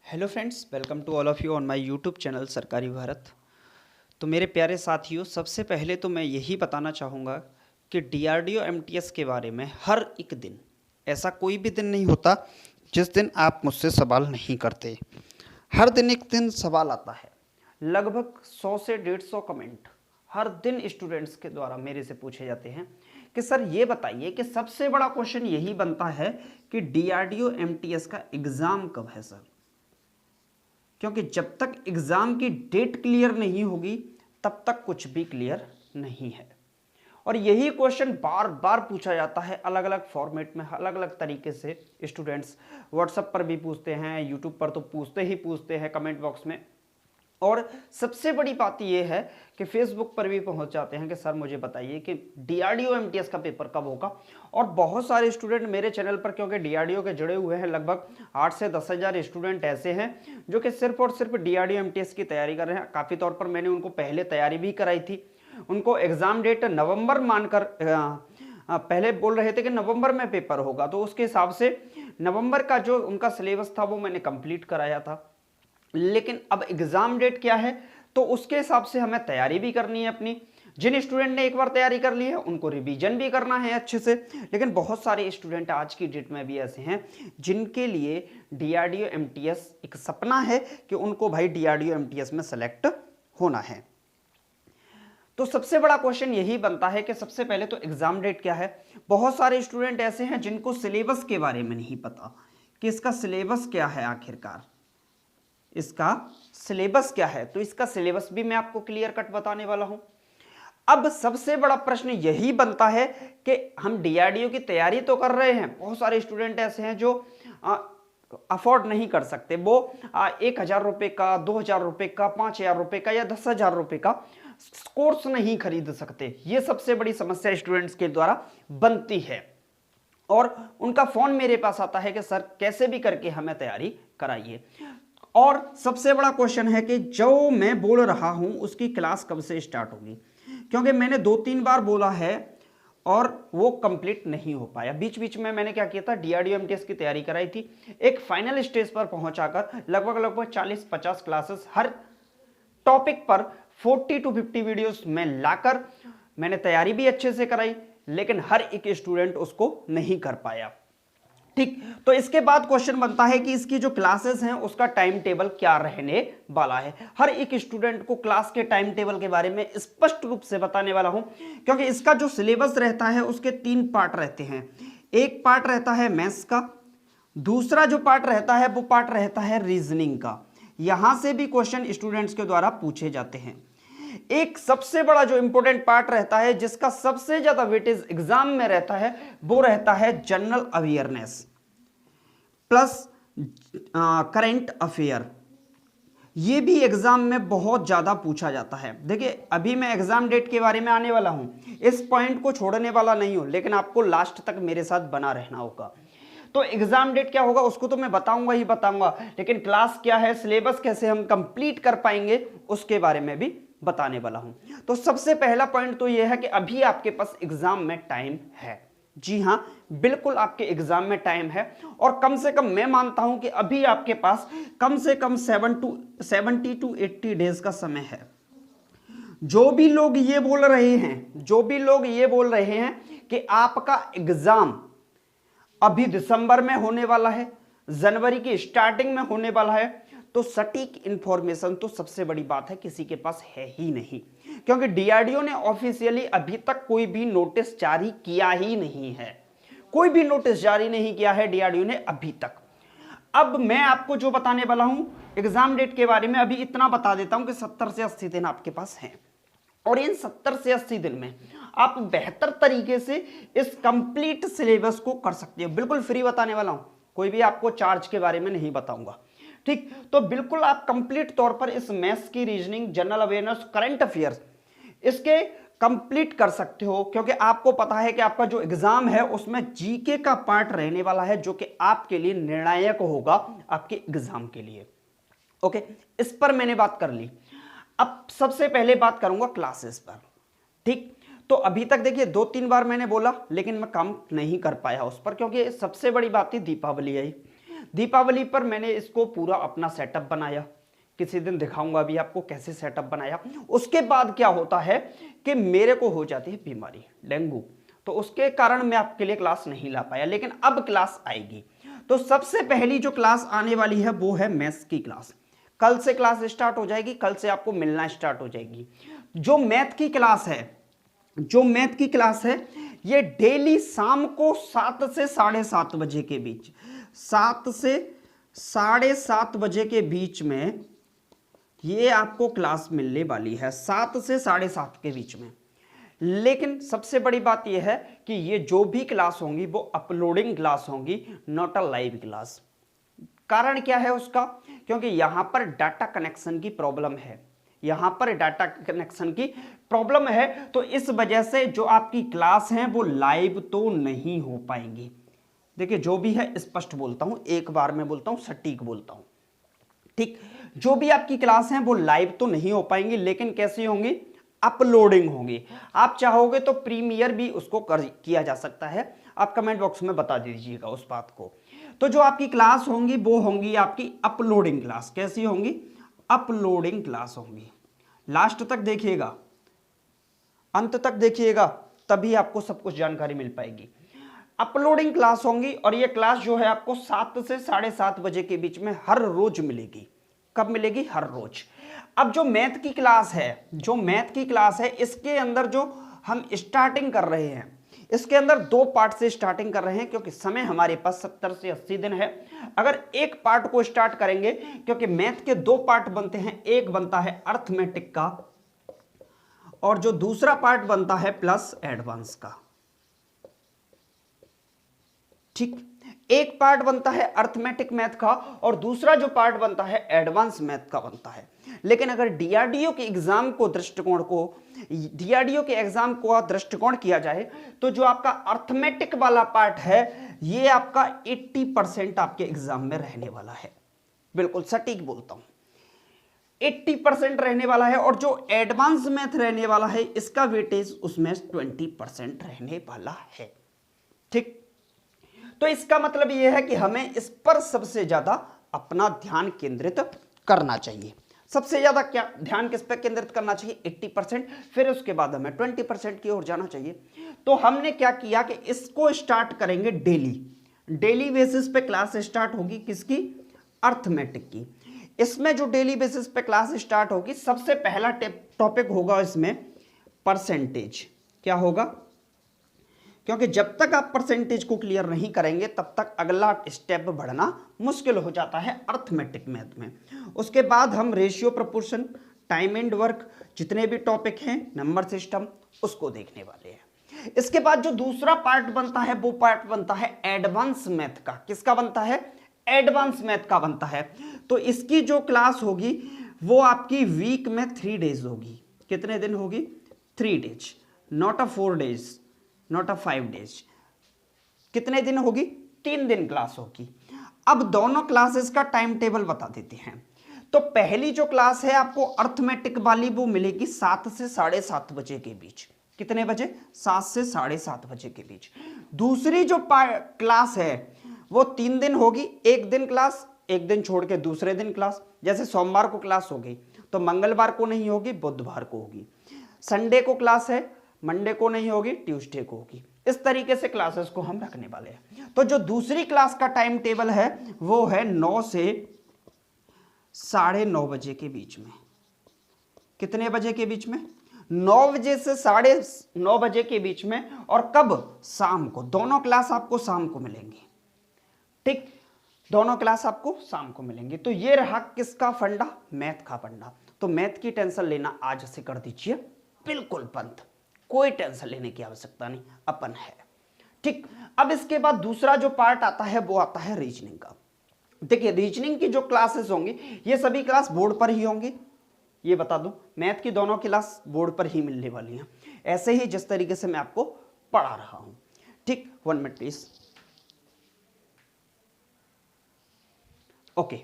Hello friends, welcome to all of you on my YouTube channel Sarkari Bharat. तो मेरे प्यारे साथियों, सबसे पहले तो मैं यही बताना चाहूँगा कि डीआरडीओ एमटीएस के बारे में हर एक दिन, ऐसा कोई भी दिन नहीं होता जिस दिन आप मुझसे सवाल नहीं करते। हर दिन एक दिन सवाल आता है। लगभग 100 से 150 कमेंट हर दिन स्टूडेंट्स के द्वारा मेरे से पूछे जाते हैं कि सर ये बताइए कि सबसे बड़ा क्वेश्चन यही बनता है कि डीआरडीओ एमटीएस का एग्ज़ाम कब है सर। क्योंकि जब तक एग्ज़ाम की डेट क्लियर नहीं होगी तब तक कुछ भी क्लियर नहीं है। और यही क्वेश्चन बार बार पूछा जाता है, अलग अलग फॉर्मेट में, अलग अलग तरीके से। स्टूडेंट्स व्हाट्सएप पर भी पूछते हैं, यूट्यूब पर तो पूछते ही पूछते हैं कमेंट बॉक्स में, और सबसे बड़ी बात यह है कि फेसबुक पर भी पहुंच जाते हैं कि सर मुझे बताइए कि डीआरडीओ एमटीएस का पेपर कब होगा। और बहुत सारे स्टूडेंट मेरे चैनल पर, क्योंकि डीआरडीओ के जुड़े हुए हैं, लगभग 8 से 10 हज़ार स्टूडेंट ऐसे हैं जो कि सिर्फ और सिर्फ डीआरडीओ एमटीएस की तैयारी कर रहे हैं। काफ़ी तौर पर मैंने उनको पहले तैयारी भी कराई थी। उनको एग्ज़ाम डेट नवंबर मानकर पहले बोल रहे थे कि नवंबर में पेपर होगा, तो उसके हिसाब से नवंबर का जो उनका सिलेबस था वो मैंने कंप्लीट कराया था। लेकिन अब एग्जाम डेट क्या है, तो उसके हिसाब से हमें तैयारी भी करनी है अपनी। जिन स्टूडेंट ने एक बार तैयारी कर ली है उनको रिवीजन भी करना है अच्छे से। लेकिन बहुत सारे स्टूडेंट आज की डेट में भी ऐसे हैं जिनके लिए डीआरडीओ एमटीएस एक सपना है कि उनको भाई डीआरडीओ एमटीएस में सेलेक्ट होना है। तो सबसे बड़ा क्वेश्चन यही बनता है कि सबसे पहले तो एग्जाम डेट क्या है। बहुत सारे स्टूडेंट ऐसे हैं जिनको सिलेबस के बारे में नहीं पता कि इसका सिलेबस क्या है, आखिरकार इसका सिलेबस क्या है। तो इसका सिलेबस भी मैं आपको क्लियर कट बताने वाला हूं। अब सबसे बड़ा प्रश्न यही बनता है कि हम डीआरडीओ की तैयारी तो कर रहे हैं, बहुत सारे स्टूडेंट ऐसे हैं जो अफोर्ड नहीं कर सकते, वो 1,000 रुपए का, 2,000 रुपए का, 5,000 रुपए का या 10,000 रुपए का कोर्स नहीं खरीद सकते। ये सबसे बड़ी समस्या स्टूडेंट्स के द्वारा बनती है और उनका फोन मेरे पास आता है कि सर कैसे भी करके हमें तैयारी कराइए। और सबसे बड़ा क्वेश्चन है कि जो मैं बोल रहा हूं उसकी क्लास कब से स्टार्ट होगी, क्योंकि मैंने 2-3 बार बोला है और वो कंप्लीट नहीं हो पाया। बीच बीच में मैंने क्या किया था, डीआरडीओ एमटीएस की तैयारी कराई थी। एक फाइनल स्टेज पर पहुंचाकर लगभग 40-50 क्लासेस हर टॉपिक पर 40 to 50 वीडियोस में लाकर मैंने तैयारी भी अच्छे से कराई, लेकिन हर एक स्टूडेंट उसको नहीं कर पाया। ठीक, तो इसके बाद क्वेश्चन बनता है कि इसकी जो क्लासेस हैं उसका टाइम टेबल क्या रहने वाला है। हर एक स्टूडेंट को क्लास के टाइम टेबल के बारे में स्पष्ट रूप से बताने वाला हूं, क्योंकि इसका जो सिलेबस रहता है उसके 3 पार्ट रहते हैं। एक पार्ट रहता है मैथ्स का, दूसरा जो पार्ट रहता है वो पार्ट रहता है रीजनिंग का। यहां से भी क्वेश्चन स्टूडेंट्स के द्वारा पूछे जाते हैं। एक सबसे बड़ा जो इंपॉर्टेंट पार्ट रहता है, जिसका सबसे ज्यादा वेटेज एग्जाम में रहता है, वो रहता है general awareness plus current affair. ये भी एग्जाम में बहुत ज्यादा पूछा जाता है। देखिए, अभी मैं एग्जाम डेट के बारे में आने वाला हूं, इस पॉइंट को छोड़ने वाला नहीं हूं, लेकिन आपको लास्ट तक मेरे साथ बना रहना होगा। तो एग्जाम डेट क्या होगा उसको तो मैं बताऊंगा ही बताऊंगा, लेकिन क्लास क्या है, सिलेबस कैसे हम कंप्लीट कर पाएंगे, उसके बारे में भी बताने वाला हूं। तो सबसे पहला पॉइंट तो यह है कि अभी आपके पास एग्जाम में टाइम है। जी हां, बिल्कुल आपके एग्जाम में टाइम है, और कम से कम मैं मानता हूं कि अभी आपके पास कम से कम 70 to 80 डेज का समय है। जो भी लोग ये बोल रहे हैं कि आपका एग्जाम अभी दिसंबर में होने वाला है, जनवरी की स्टार्टिंग में होने वाला है, तो सटीक इंफॉर्मेशन तो सबसे बड़ी बात है किसी के पास है ही नहीं, क्योंकि डीआरडीओ ने ऑफिशियली अभी तक कोई भी नोटिस जारी किया ही नहीं है। कोई भी नोटिस जारी नहीं किया है डीआरडीओ ने अभी तक। अब मैं आपको जो बताने वाला हूं एग्जाम डेट के बारे में, अभी इतना बता देता हूं कि 70 से 80 दिन आपके पास हैं, और इन 70 से 80 दिन में आप बेहतर तरीके से इस कंप्लीट सिलेबस को कर सकते हो। बिल्कुल फ्री बताने वाला हूं, कोई भी आपको चार्ज के बारे में नहीं बताऊंगा। ठीक, तो बिल्कुल आप कंप्लीट तौर पर इस मैथ्स की, reasoning, general awareness, current affairs, इसके कंप्लीट कर सकते हो, क्योंकि आपको पता है कि आपका जो एग्जाम है उसमें जीके का पार्ट रहने वाला है, जो कि आपके लिए निर्णायक होगा आपके एग्जाम के लिए। ओके, इस पर मैंने बात कर ली। अब सबसे पहले बात करूंगा क्लासेस पर। ठीक, तो अभी तक देखिए 2-3 बार मैंने बोला, लेकिन मैं काम नहीं कर पाया उस पर, क्योंकि सबसे बड़ी बात थी दीपावली आई। दीपावली पर मैंने इसको पूरा अपना सेटअप बनाया, किसी दिन दिखाऊंगा भी आपको कैसे सेटअप बनाया। उसके बाद क्या होता है कि मेरे को हो जाती है बीमारी, डेंगू, तो उसके कारण मैं आपके लिए क्लास नहीं ला पाया, लेकिन अब क्लास आएगी। तो सबसे पहली जो क्लास आने वाली है वो है मैथ्स की क्लास। कल से क्लास स्टार्ट हो जाएगी, कल से आपको मिलना स्टार्ट हो जाएगी। जो मैथ की क्लास है, जो मैथ की क्लास है ये डेली शाम को 7 से 7:30 बजे के बीच, 7 से 7:30 बजे के बीच में ये आपको क्लास मिलने वाली है, 7 से 7:30 के बीच में। लेकिन सबसे बड़ी बात यह है कि ये जो भी क्लास होंगी वो अपलोडिंग क्लास होंगी, नॉट अ लाइव क्लास। कारण क्या है उसका? क्योंकि यहां पर डाटा कनेक्शन की प्रॉब्लम है, यहां पर डाटा कनेक्शन की प्रॉब्लम है, तो इस वजह से जो आपकी क्लास है वो लाइव तो नहीं हो पाएंगी। देखिए जो भी है स्पष्ट बोलता हूं, एक बार में बोलता हूं, सटीक बोलता हूं, ठीक। जो भी आपकी क्लास है वो लाइव तो नहीं हो पाएंगी, लेकिन कैसी होंगी? अपलोडिंग होंगी। आप चाहोगे तो प्रीमियर भी उसको किया जा सकता है, आप कमेंट बॉक्स में बता दीजिएगा उस बात को। तो जो आपकी क्लास होंगी वो होंगी आपकी अपलोडिंग क्लास। कैसी होंगी? अपलोडिंग क्लास होंगी। लास्ट तक देखिएगा, अंत तक देखिएगा, तभी आपको सब कुछ जानकारी मिल पाएगी। अपलोडिंग क्लास होंगी और ये क्लास जो है आपको 7 से 7:30 बजे के बीच में हर रोज मिलेगी। कब मिलेगी? हर रोज। अब जो मैथ की क्लास है, जो मैथ की क्लास है इसके अंदर जो हम स्टार्टिंग कर रहे हैं, इसके अंदर 2 पार्ट से स्टार्टिंग कर रहे हैं, क्योंकि समय हमारे पास 70 से 80 दिन है। अगर एक पार्ट को स्टार्ट करेंगे, क्योंकि मैथ के 2 पार्ट बनते हैं, एक बनता है अर्थमेटिक का और जो दूसरा पार्ट बनता है प्लस एडवांस का, ठीक। एक पार्ट बनता है अर्थमेटिक मैथ का और दूसरा जो पार्ट बनता है एडवांस मैथ का बनता है। लेकिन अगर डीआरडीओ के एग्जाम को दृष्टिकोण किया जाए तो जो आपका अर्थमेटिक वाला पार्ट है ये आपका 80% आपके एग्जाम में रहने वाला है। बिल्कुल सटीक बोलता हूं, 80% रहने वाला है, और जो एडवांस मैथ रहने वाला है इसका वेटेज उसमें 20% रहने वाला है, ठीक। तो इसका मतलब यह है कि हमें इस पर सबसे ज्यादा अपना ध्यान केंद्रित करना चाहिए। सबसे ज्यादा क्या ध्यान किस पर केंद्रित करना चाहिए? 80%। फिर उसके बाद हमें 20% की ओर जाना चाहिए। तो हमने क्या किया कि इसको स्टार्ट करेंगे डेली बेसिस पे क्लास स्टार्ट होगी। किसकी? अर्थमेटिक की। इसमें जो डेली बेसिस पे क्लास स्टार्ट होगी, सबसे पहला टॉपिक होगा इसमें परसेंटेज। क्या होगा? क्योंकि जब तक आप परसेंटेज को क्लियर नहीं करेंगे तब तक अगला स्टेप बढ़ना मुश्किल हो जाता है अर्थमेटिक मैथ में। उसके बाद हम ratio, proportion, time and work, जितने भी टॉपिक हैं, नंबर सिस्टम, उसको देखने वाले हैं। इसके बाद जो दूसरा पार्ट बनता है वो पार्ट बनता है एडवांस मैथ का। किसका बनता है? एडवांस मैथ का बनता है। तो इसकी जो क्लास होगी वो आपकी वीक में 3 डेज होगी। कितने दिन होगी? 3 days, not a 4 days, not a 5 days. कितने दिन होगी? 3 दिन क्लास होगी। अब दोनों क्लासेस का टाइम टेबल बता देते हैं। तो पहली जो क्लास है आपको अर्थमेटिक वाली वो मिलेगी 7 से 7:30 बजे के बीच। कितने बजे? 7 से 7:30 बजे के बीच। दूसरी जो क्लास है वो 3 दिन होगी, एक दिन क्लास, एक दिन छोड़ के दूसरे दिन क्लास। जैसे सोमवार को क्लास होगी तो मंगलवार को नहीं होगी, बुधवार को होगी। संडे को क्लास है, मंडे को नहीं होगी, ट्यूसडे को होगी। इस तरीके से क्लासेस को हम रखने वाले हैं। तो जो दूसरी क्लास का टाइम टेबल है वो है 9 से 9:30 बजे के बीच में। कितने बजे के बीच में? 9 बजे से 9:30 बजे के बीच में। और कब? शाम को। दोनों क्लास आपको शाम को मिलेंगी, ठीक। दोनों क्लास आपको शाम को मिलेंगी। तो ये रहा किसका फंडा? मैथ का फंडा। तो मैथ की टेंशन लेना आज से कर दीजिए बिल्कुल बंद, कोई टेंशन लेने की आवश्यकता नहीं, अपन है, ठीक। अब इसके बाद दूसरा जो पार्ट आता है वो आता है रीजनिंग का। देखिए रीजनिंग की जो क्लासेस होंगी ये सभी क्लास बोर्ड पर ही होंगी, ये बता दूं। मैथ की दोनों क्लास बोर्ड पर ही मिलने वाली हैं, ऐसे ही जिस तरीके से मैं आपको पढ़ा रहा हूं, ठीक। 1 मिनट प्लीज। ओके,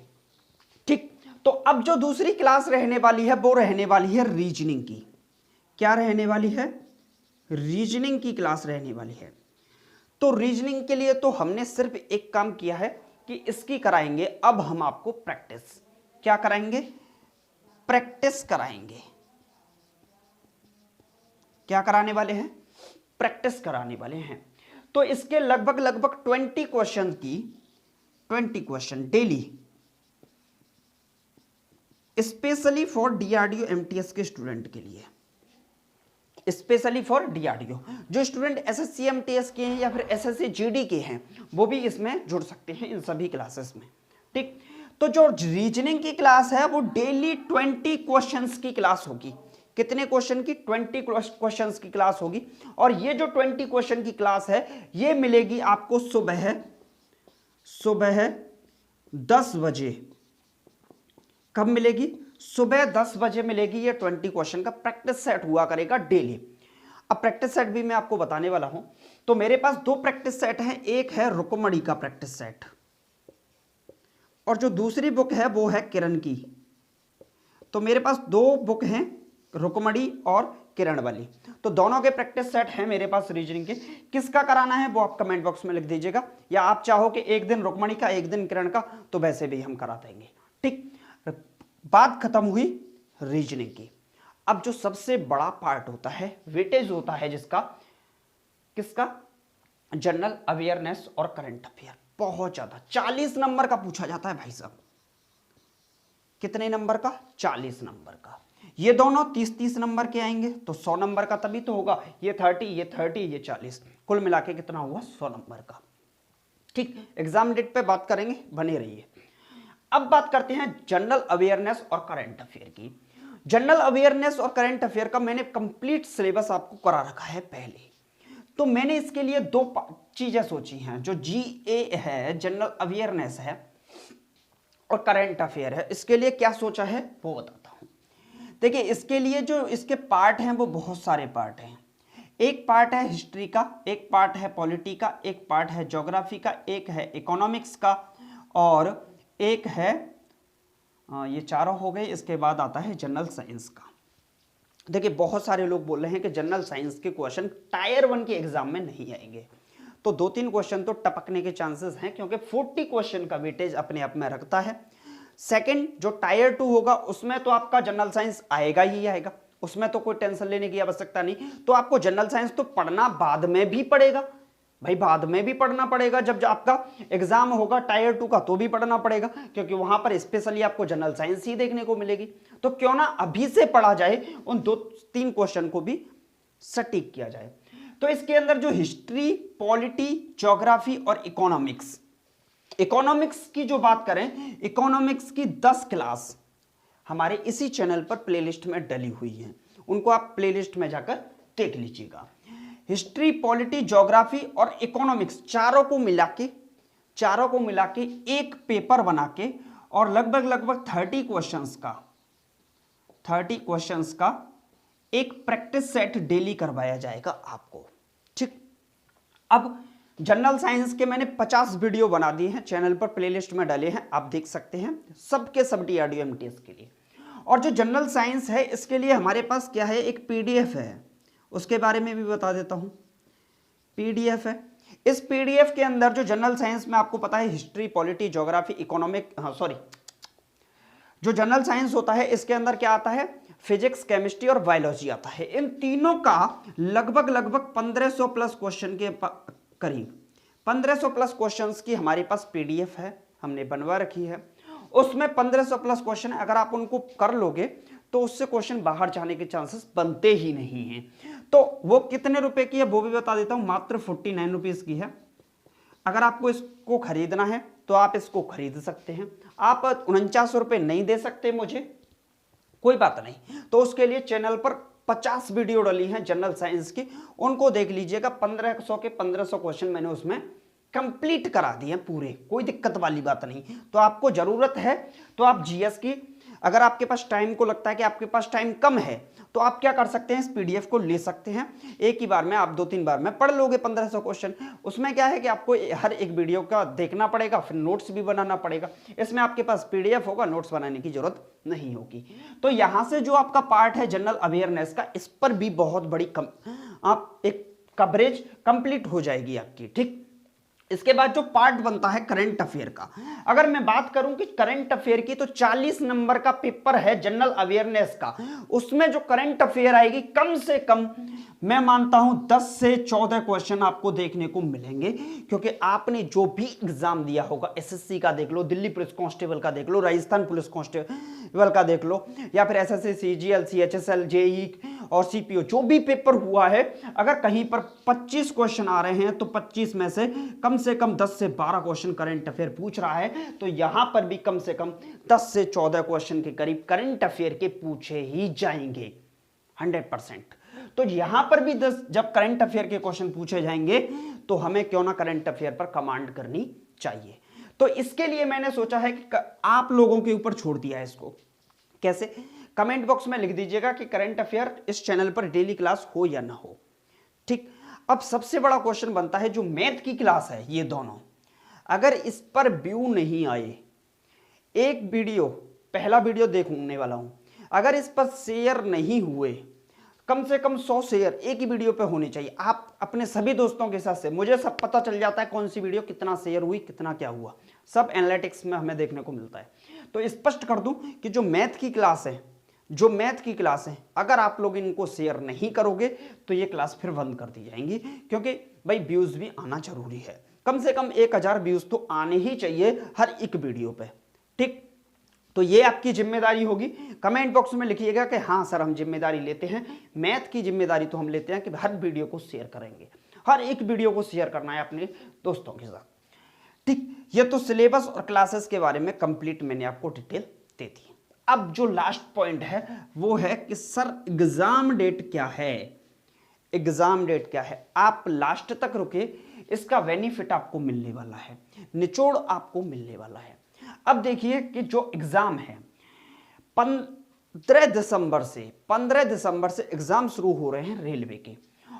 ठीक। तो अब जो दूसरी क्लास रहने वाली है वो रहने वाली है रीजनिंग की। क्या रहने वाली है? रीजनिंग की क्लास रहने वाली है। तो रीजनिंग के लिए तो हमने सिर्फ एक काम किया है कि इसकी कराएंगे अब हम आपको प्रैक्टिस। क्या कराएंगे? प्रैक्टिस कराएंगे। क्या कराने वाले हैं? प्रैक्टिस कराने वाले हैं। तो इसके लगभग 20 question daily, specially for DRDO MTS के स्टूडेंट के लिए, स्पेशली फॉर डीआरडीओ। जो स्टूडेंट एसएससी एमटीएस के हैं या फिर एसएससी जीडी के हैं वो भी इसमें जुड़ सकते हैं इन सभी क्लासेस में। ठीक, तो जो रीजनिंग की क्लास है वो डेली 20 क्वेश्चंस की क्लास होगी। कितने क्वेश्चन की? 20 क्वेश्चंस की क्लास होगी। और ये जो 20 क्वेश्चन की क्लास है ये मिलेगी आपको सुबह 10 बजे। कब मिलेगी? सुबह 10 बजे मिलेगी। ये 20 क्वेश्चन का प्रैक्टिस सेट हुआ करेगा डेली। अब प्रैक्टिस सेट भी मैं आपको बताने वाला हूं। तो मेरे पास 2 प्रैक्टिस सेट हैं, एक है रुकमणी का प्रैक्टिस सेट और जो दूसरी बुक है वो है किरण की। तो मेरे पास 2 बुक हैं, रुकमणी और किरण वाली। तो दोनों के प्रैक्टिस सेट हैं मेरे पास रीजनिंग के। किसका कराना है वो आप कमेंट बॉक्स में लिख दीजिएगा, या आप चाहो कि एक दिन रुकमणी का एक दिन किरण का, तो वैसे भी हम करा देंगे। ठीक, बात खत्म हुई रीजनिंग की। अब जो सबसे बड़ा पार्ट होता है, वेटेज होता है जिसका, किसका? जनरल अवेयरनेस और करंट अफेयर। बहुत ज्यादा 40 नंबर का पूछा जाता है भाई साहब। कितने नंबर का? 40 नंबर का। ये दोनों 30-30 नंबर के आएंगे तो 100 नंबर का तभी तो होगा। ये 30, ये 30, ये 40, कुल मिला के कितना हुआ? 100 नंबर का। ठीक, एग्जाम डेट पे बात करेंगे, बने रहिए। अब बात करते हैं जनरल अवेयरनेस और करंट अफेयर की। जनरल अवेयरनेस और करंट अफेयर का मैंने कंप्लीट सिलेबस आपको करा रखा है पहले। तो मैंने इसके लिए 2 चीजें सोची हैं। जो जीए है, जनरल अवेयरनेस है और करंट अफेयर है, इसके लिए क्या सोचा है वो बताता हूं। देखिए, इसके लिए जो इसके पार्ट हैं वो बहुत सारे पार्ट हैं। एक पार्ट है हिस्ट्री का, एक पार्ट है पॉलिटी का, एक पार्ट है ज्योग्राफी का, एक है इकोनॉमिक्स का और एक है ये चारों हो गए। इसके बाद आता है जनरल साइंस का। देखिए, बहुत सारे लोग बोल रहे हैं कि जनरल साइंस के क्वेश्चन टायर 1 के एग्जाम में नहीं आएंगे। तो 2-3 क्वेश्चन तो टपकने के चांसेस हैं, क्योंकि 40 क्वेश्चन का वेटेज अपने आप में रखता है। सेकंड, जो टायर 2 होगा उसमें तो आपका जनरल साइंस आएगा ही आएगा, उसमें तो कोई टेंशन लेने की आवश्यकता नहीं। तो आपको जनरल साइंस तो पढ़ना बाद में भी पड़ेगा भाई, बाद में भी पढ़ना पड़ेगा। जब आपका एग्जाम होगा टायर 2 का तो भी पढ़ना पड़ेगा, क्योंकि वहां पर स्पेशली आपको जनरल साइंस ही देखने को मिलेगी। तो क्यों ना अभी से पढ़ा जाए, उन 2-3 क्वेश्चन को भी सटीक किया जाए। तो इसके अंदर जो हिस्ट्री, पॉलिटी, ज्योग्राफी और इकोनॉमिक्स, इकोनॉमिक्स की जो बात करें, इकोनॉमिक्स की 10 क्लास हमारे इसी चैनल पर प्लेलिस्ट में डली हुई हैं। उनको आप प्लेलिस्ट में जाकर देख लीजिएगा। हिस्ट्री, पॉलिटी, ज्योग्राफी और इकोनॉमिक्स चारों को मिला के एक पेपर बना के और लगभग 30 क्वेश्चंस का एक प्रैक्टिस सेट डेली करवाया जाएगा आपको। ठीक, अब जनरल साइंस के मैंने 50 वीडियो बना दिए हैं, चैनल पर प्लेलिस्ट में डाले हैं, आप देख सकते हैं, सबके सब डीआरडीओ एमटीएस के लिए। और जो जनरल साइंस है इसके लिए हमारे पास क्या है, एक पीडीएफ है, उसके बारे में भी बता देता हूं। पीडीएफ है, इस पीडीएफ के अंदर जो जनरल साइंस में आपको पता है हिस्ट्री, पॉलिटी, ज्योग्राफी, इकोनॉमिक, जो जनरल साइंस होता है इसके अंदर क्या आता है, फिजिक्स, केमिस्ट्री और बायोलॉजी आता है। इन तीनों का लगभग 1500 प्लस क्वेश्चन के करीब 1500 प्लस क्वेश्चंस की हमारे पास पीडीएफ है, हमने बनवा रखी है। उसमें 1500 प्लस क्वेश्चन अगर आप उनको कर लोगे तो उससे क्वेश्चन बाहर जाने के चांसेस बनते ही नहीं हैं। तो वो कितने रुपए की है वो भी बता देता हूं, मात्र 49 रुपीज की है। अगर आपको इसको खरीदना है तो आप इसको खरीद सकते हैं। आप 49 रुपए नहीं दे सकते मुझे, कोई बात नहीं, तो उसके लिए चैनल पर 50 वीडियो डली हैं जनरल साइंस की, उनको देख लीजिएगा। 1500 के 1500 क्वेश्चन मैंने उसमें कंप्लीट करा दिए पूरे, कोई दिक्कत वाली बात नहीं। तो आपको जरूरत है तो आप जीएस की, अगर आपके पास टाइम को लगता है कि आपके पास टाइम कम है तो आप क्या कर सकते हैं, इस पीडीएफ को ले सकते हैं। एक ही बार में आप 2-3 बार में पढ़ लोगे 1500 क्वेश्चन। उसमें क्या है कि आपको हर एक वीडियो का देखना पड़ेगा, फिर नोट्स भी बनाना पड़ेगा। इसमें आपके पास पीडीएफ होगा, नोट्स बनाने की जरूरत नहीं होगी। तो यहां से जो आपका पार्ट है जनरल अवेयरनेस का, इस पर भी बहुत बड़ी आप एक कवरेज कंप्लीट हो जाएगी आपकी। ठीक, इसके बाद जो पार्ट बनता है करंट अफेयर का, अगर मैं बात करूं कि करंट अफेयर की, तो 40 नंबर का पेपर है जनरल अवेयरनेस का। उसमें जो करंट अफेयर आएगी कम से कम मैं मानता हूं 10 से 14 क्वेश्चन आपको देखने को मिलेंगे, क्योंकि आपने जो भी एग्जाम दिया होगा, एसएससी का देख लो, दिल्ली पुलिस कांस्टेबल का देख लो, राजस्थान पुलिस कांस्टेबल का देख लो, या फिर एसएससी, सीजीएल, सीएचएसएल, जेई और सीपीओ, जो भी पेपर हुआ है, अगर कहीं पर 25 क्वेश्चन आ रहे हैं तो 25 में से कम 10 से 12 क्वेश्चन करंट अफेयर पूछ रहा है। तो यहां पर भी कम से कम 10 से 14 क्वेश्चन के करीब करंट अफेयर के पूछे ही जाएंगे 100%। तो यहां पर भी 10 जब करंट अफेयर के क्वेश्चन पूछे जाएंगे तो हमें क्यों ना करंट अफेयर पर कमांड करनी चाहिए। तो इसके लिए मैंने सोचा है कि आप लोगों के ऊपर छोड़ दिया है इसको। कैसे? कमेंट बॉक्स में लिख दीजिएगा कि करंट अफेयर इस चैनल पर डेली क्लास हो या ना हो। ठीक, अब सबसे बड़ा क्वेश्चन बनता है जो मैथ की क्लास है, ये दोनों अगर इस पर व्यू नहीं आए, एक वीडियो, पहला वीडियो देखने वाला हूं, अगर इस पर शेयर नहीं हुए, कम से कम 100 शेयर एक ही वीडियो पे होने चाहिए। आप अपने सभी दोस्तों के साथ से, मुझे सब पता चल जाता है कौन सी वीडियो कितना शेयर हुई, कितना क्या हुआ, सब एनालिटिक्स में हमें देखने को मिलता है। तो स्पष्ट कर दूं कि जो मैथ की क्लास है, अगर आप लोग इनको शेयर नहीं करोगे तो ये क्लास फिर बंद कर दी जाएंगी, क्योंकि भाई व्यूज भी आना जरूरी है। कम से कम 1000 व्यूज तो आने ही चाहिए हर एक वीडियो पे। ठीक, तो ये आपकी जिम्मेदारी होगी। कमेंट बॉक्स में लिखिएगा कि हाँ सर हम जिम्मेदारी लेते हैं, मैथ की जिम्मेदारी तो हम लेते हैं कि हर वीडियो को शेयर करेंगे, हर एक वीडियो को शेयर करना है अपने दोस्तों के साथ। ठीक, ये तो सिलेबस और क्लासेस के बारे में कंप्लीट मैंने आपको डिटेल दे दी। अब जो लास्ट पॉइंट है वो है कि सर एग्जाम डेट क्या है, एग्जाम डेट क्या है। आप लास्ट तक रुके, इसका बेनिफिट आपको मिलने वाला है, निचोड़ आपको मिलने वाला है। अब देखिए कि जो एग्जाम है 15 दिसंबर से एग्जाम शुरू हो रहे हैं रेलवे के,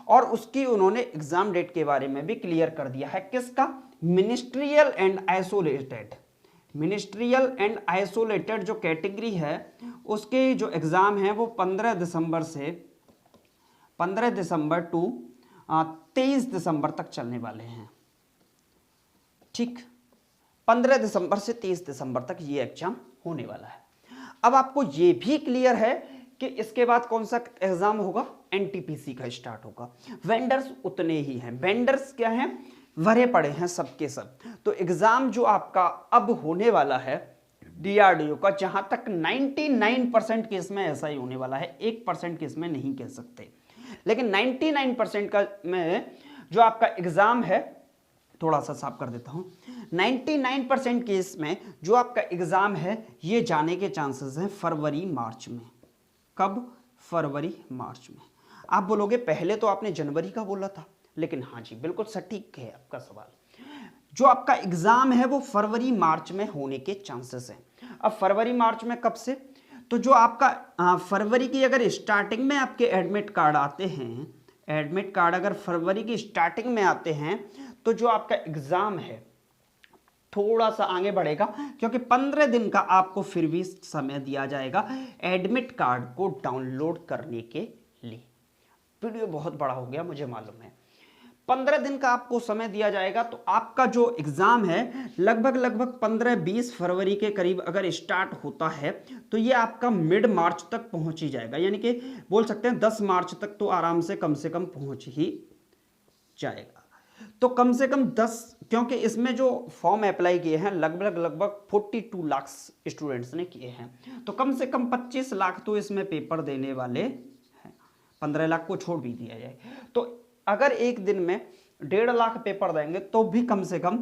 और उसकी उन्होंने एग्जाम डेट के बारे में भी क्लियर कर दिया है। किसका? मिनिस्ट्रियल एंड आइसोलेटेड जो कैटेगरी है उसके जो एग्जाम है वो 15 दिसंबर टू 23 दिसंबर तक चलने वाले हैं। ठीक, 15 दिसंबर से 23 दिसंबर तक ये एग्जाम होने वाला है। अब आपको ये भी क्लियर है कि इसके बाद कौन सा एग्जाम होगा, एनटीपीसी का स्टार्ट होगा। वेंडर्स उतने ही हैं, वेंडर्स क्या हैं, भरे पड़े हैं सबके सब। तो एग्जाम जो आपका अब होने वाला है डीआरडीओ का, जहां तक 99% केस में ऐसा ही होने वाला है, 1% केस में नहीं कह सकते, लेकिन 99% का में जो आपका एग्जाम है, थोड़ा सा साफ कर देता हूं, 99% केस में जो आपका एग्जाम है ये जाने के चांसेस हैं फरवरी मार्च में। कब? फरवरी मार्च में। आप बोलोगे पहले तो आपने जनवरी का बोला था, लेकिन हाँ जी बिल्कुल सटीक है आपका सवाल। जो आपका एग्जाम है वो फरवरी मार्च में होने के चांसेस हैं। अब फरवरी मार्च में कब से? तो जो आपका फरवरी की अगर स्टार्टिंग में आपके एडमिट कार्ड आते हैं, एडमिट कार्ड अगर फरवरी की स्टार्टिंग में आते हैं तो जो आपका एग्जाम है थोड़ा सा आगे बढ़ेगा, क्योंकि 15 दिन का आपको फिर भी समय दिया जाएगा एडमिट कार्ड को डाउनलोड करने के लिए। वीडियो बहुत बड़ा हो गया मुझे मालूम है। 15 दिन का आपको समय दिया जाएगा, तो आपका जो एग्जाम है लगभग 15-20 फरवरी के करीब अगर स्टार्ट होता है तो ये आपका मिड मार्च तक पहुंच ही जाएगा, यानी कि बोल सकते हैं 10 मार्च तक तो आराम से कम पहुंच ही जाएगा। तो कम से कम 10, क्योंकि इसमें जो फॉर्म अप्लाई किए हैं लगभग 42 लाख स्टूडेंट्स ने किए हैं, तो कम से कम 25 लाख तो इसमें पेपर देने वाले हैं। 15 लाख को छोड़ भी दिया जाए तो अगर एक दिन में 1.5 लाख पेपर देंगे तो भी कम से कम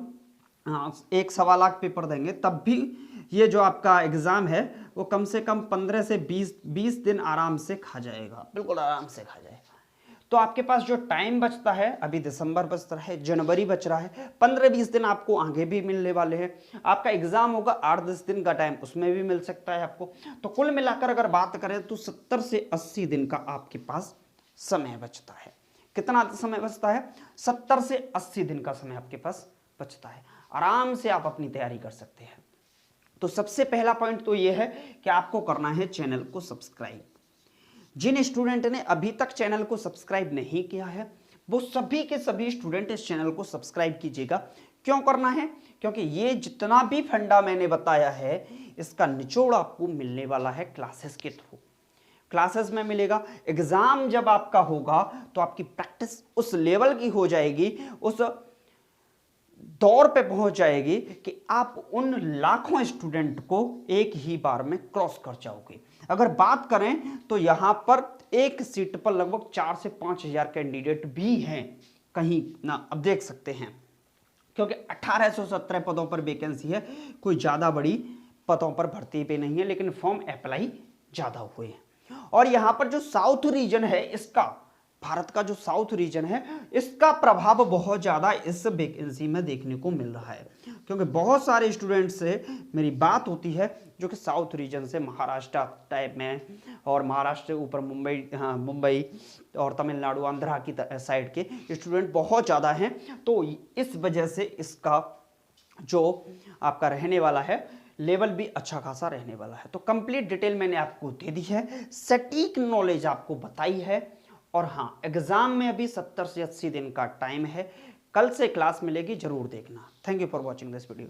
1.25 लाख पेपर देंगे, तब भी ये जो आपका एग्जाम है वो कम से कम 15 से 20 दिन आराम से खा जाएगा, बिल्कुल आराम से खा जाएगा। तो आपके पास जो टाइम बचता है, अभी दिसंबर बच रहा है, जनवरी बच रहा है, 15-20 दिन आपको आगे भी मिलने वाले हैं। आपका एग्जाम होगा 8-10 दिन का टाइम, उसमें भी मिल सकता है आपको। तो कुल मिलाकर अगर बात करें तो 70 से 80 दिन का आपके पास समय बचता है। कितना समय बचता है? 70 से 80 दिन का समय आपके पास बचता है। आराम से आप अपनी तैयारी कर सकते हैं। तो सबसे पहला पॉइंट तो ये है कि आपको करना है चैनल को सब्सक्राइब। जिन स्टूडेंट ने अभी तक चैनल को सब्सक्राइब नहीं किया है वो सभी के सभी स्टूडेंट इस चैनल को सब्सक्राइब कीजिएगा, क्यों करना है? क्योंकि ये जितना भी फंडा मैंने बताया है इसका निचोड़ आपको मिलने वाला है क्लासेस के थ्रू। क्लासेस में मिलेगा, एग्जाम जब आपका होगा तो आपकी प्रैक्टिस उस लेवल की हो जाएगी, उस दौर पे पहुंच जाएगी कि आप उन लाखों स्टूडेंट को एक ही बार में क्रॉस कर जाओगे। अगर बात करें तो यहां पर एक सीट पर लगभग 4 से 5 हजार कैंडिडेट भी हैं कहीं ना, अब देख सकते हैं, क्योंकि 1817 पदों पर वैकेंसी है, कोई ज़्यादा बड़ी पदों पर भर्ती पे नहीं है, लेकिन फॉर्म अप्लाई ज़्यादा हुए हैं। और यहाँ पर जो साउथ रीजन है इसका, भारत का जो साउथ रीजन है इसका प्रभाव बहुत ज़्यादा इस वैकेंसी में देखने को मिल रहा है, क्योंकि बहुत सारे स्टूडेंट्स से मेरी बात होती है जो कि साउथ रीजन से, महाराष्ट्र टाइप में, और महाराष्ट्र से ऊपर मुंबई, हाँ मुंबई और तमिलनाडु आंध्रा की साइड के स्टूडेंट बहुत ज़्यादा हैं। तो इस वजह से इसका जो आपका रहने वाला है लेवल भी अच्छा खासा रहने वाला है। तो कंप्लीट डिटेल मैंने आपको दे दी है, सटीक नॉलेज आपको बताई है। और हाँ, एग्जाम में अभी 70 से 80 दिन का टाइम है। कल से क्लास मिलेगी, जरूर देखना। Thank you for watching this video.